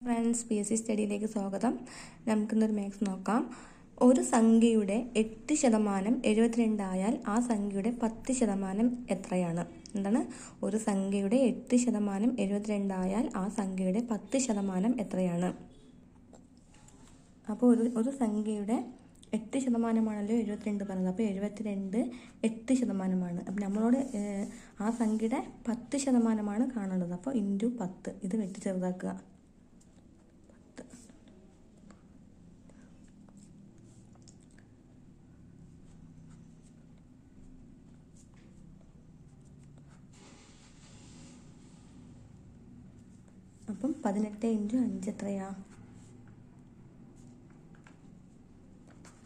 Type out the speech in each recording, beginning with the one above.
Friends, PSC സ്റ്റഡിയിലേക്ക് സ്വാഗതം. നമുക്കിന്നൊരു maths നോക്കാം. ഒരു സംഖ്യയുടെ 8% 72 ആയാൽ ആ സംഖ്യയുടെ 10% എത്രയാണ്? എന്താണ്? ഒരു സംഖ്യയുടെ 8% 72 ആയാൽ ആ സംഖ്യയുടെ 10% എത്രയാണ്? അപ്പോൾ ഒരു സംഖ്യയുടെ 8%ആണല്ലോ 72 പറഞ്ഞത്. അപ്പോൾ 72 8%. അപ്പം നമ്മളോട് ആ സംഖ്യയുടെ 10%ആണ് കാണേണ്ടത്. അപ്പോൾ ഇൻറ്റു 10. ഇത് വെട്ടി ചെറുതാക്കുക. അപ്പം 18 × 5 എത്രയാ?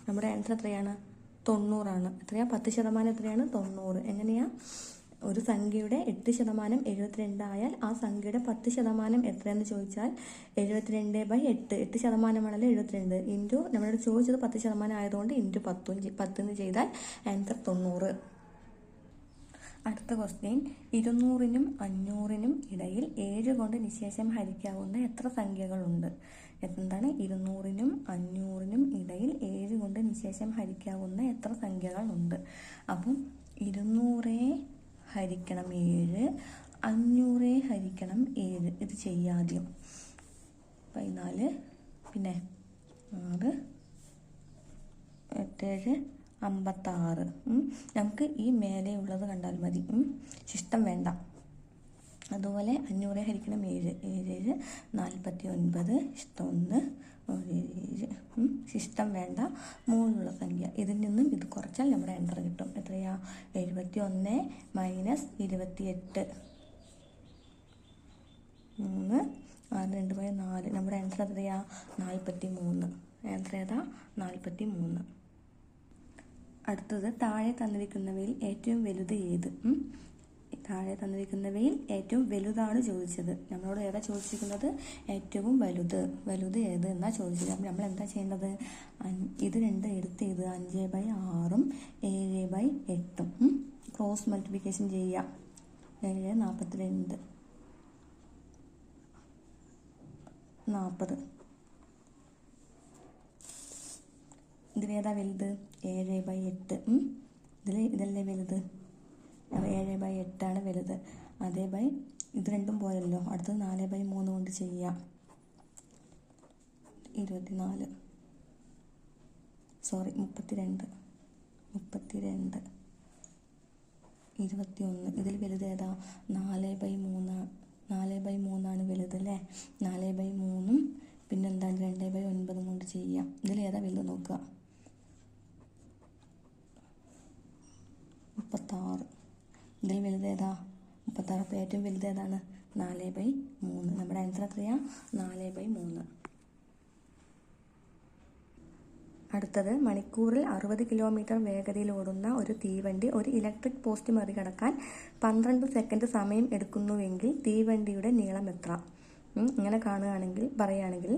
നമ്മുടെ ആൻസർ എത്രയാണ്? 90 എത്രയാ? 10% എത്രയാണ്? 90. എങ്ങനെയാ? ഒരു സംഖ്യയുടെ 8% 72 ആയാൽ ആ സംഖ്യയുടെ 10% എത്രയെന്ന് ചോദിച്ചാൽ 72/8. 8%ആണല്ലോ 72. ഇൻറ്റു നമ്മളോട് ചോദിച്ചത് 10% ആയതുകൊണ്ട് ഇൻറ്റു 10 ചെയ്താൽ ആൻസർ 90. അടുത്ത ക്വസ്റ്റ്യൻ, 200-നും 500-നും ഇടയിൽ 7 കൊണ്ട് നിശേഷം ഹരിക്കാവുന്ന എത്ര സംഖ്യകളുണ്ട്? എന്താണ്? 200-നും 500-നും ഇടയിൽ 7 കൊണ്ട് നിശേഷം ഹരിക്കാവുന്ന എത്ര സംഖ്യകളുണ്ട്? അപ്പം 200 ഹരിക്കണം 7, 500 ഹരിക്കണം 7. ഇത് ചെയ്യാദ്യം. 14, പിന്നെ 6, 8, 56. നമുക്ക് ഈ മേലെയുള്ളത് കണ്ടാൽ മതി, ശിഷ്ടം വേണ്ട. അതുപോലെ 500 ഹരിക്കണം 7, 7, 49, ഇഷ്ടം 1, 7, ശിഷ്ടം വേണ്ട. മുകളിലുള്ള സംഖ്യ ഇതിൽ നിന്നും ഇത് കുറച്ചാൽ നമ്മുടെ ആൻസർ കിട്ടും. എത്രയാ? 71 - 28. 3, 6, 2, 4. നമ്മുടെ ആൻസർ എത്രയാ? 43. ആൻസർ ഏതാ? 43. അടുത്തത്, താഴെ തന്നിരിക്കുന്നവയിൽ ഏറ്റവും വലുത് ഏത്? താഴെ തന്നിരിക്കുന്നവയിൽ ഏറ്റവും വലുതാണ് ചോദിച്ചത്. നമ്മളോട് ഏതാ ചോദിച്ചിരിക്കുന്നത്? ഏറ്റവും വലുത് ഏത് എന്നാ ചോദിച്ചത്. അപ്പം നമ്മൾ എന്താ ചെയ്യേണ്ടത്? ഇത് രണ്ട് എടുത്ത് ഇത് 5/6-ഉം 7/8-ഉം ക്രോസ് മൾട്ടിപ്ലിക്കേഷൻ ചെയ്യുക. 7 42 40. ഇതിലേതാ വലുത്? 7/8. ഇതല്ലേ വലുത്? 7/8 വലുത്. ഇത് രണ്ടും പോയല്ലോ. അടുത്തത് 4/3 കൊണ്ട് ചെയ്യാം. 32, 32, 21. ഇതിൽ വലുത് ഏതാ? 4/3. 4/3 വലുത് അല്ലേ? 4/3-ഉം പിന്നെന്താണ് 2/9 കൊണ്ട് ചെയ്യാം. ഇതിലേതാ വലുത് നോക്കുക? 36. ഇതിൽ വലുത് ഏതാ? 36. അപ്പോൾ ഏറ്റവും വലുത് ഏതാണ്? 4/3. നമ്മുടെ ആൻസർ എത്രയാ? 4/3. അടുത്തത്, മണിക്കൂറിൽ 60 കിലോമീറ്റർ വേഗതയിൽ ഓടുന്ന ഒരു തീവണ്ടി ഒരു ഇലക്ട്രിക് പോസ്റ്റ് മറികടക്കാൻ 12 സെക്കൻഡ് സമയം എടുക്കുന്നുവെങ്കിൽ തീവണ്ടിയുടെ നീളം എത്ര? ഇങ്ങനെ പറയുകയാണെങ്കിൽ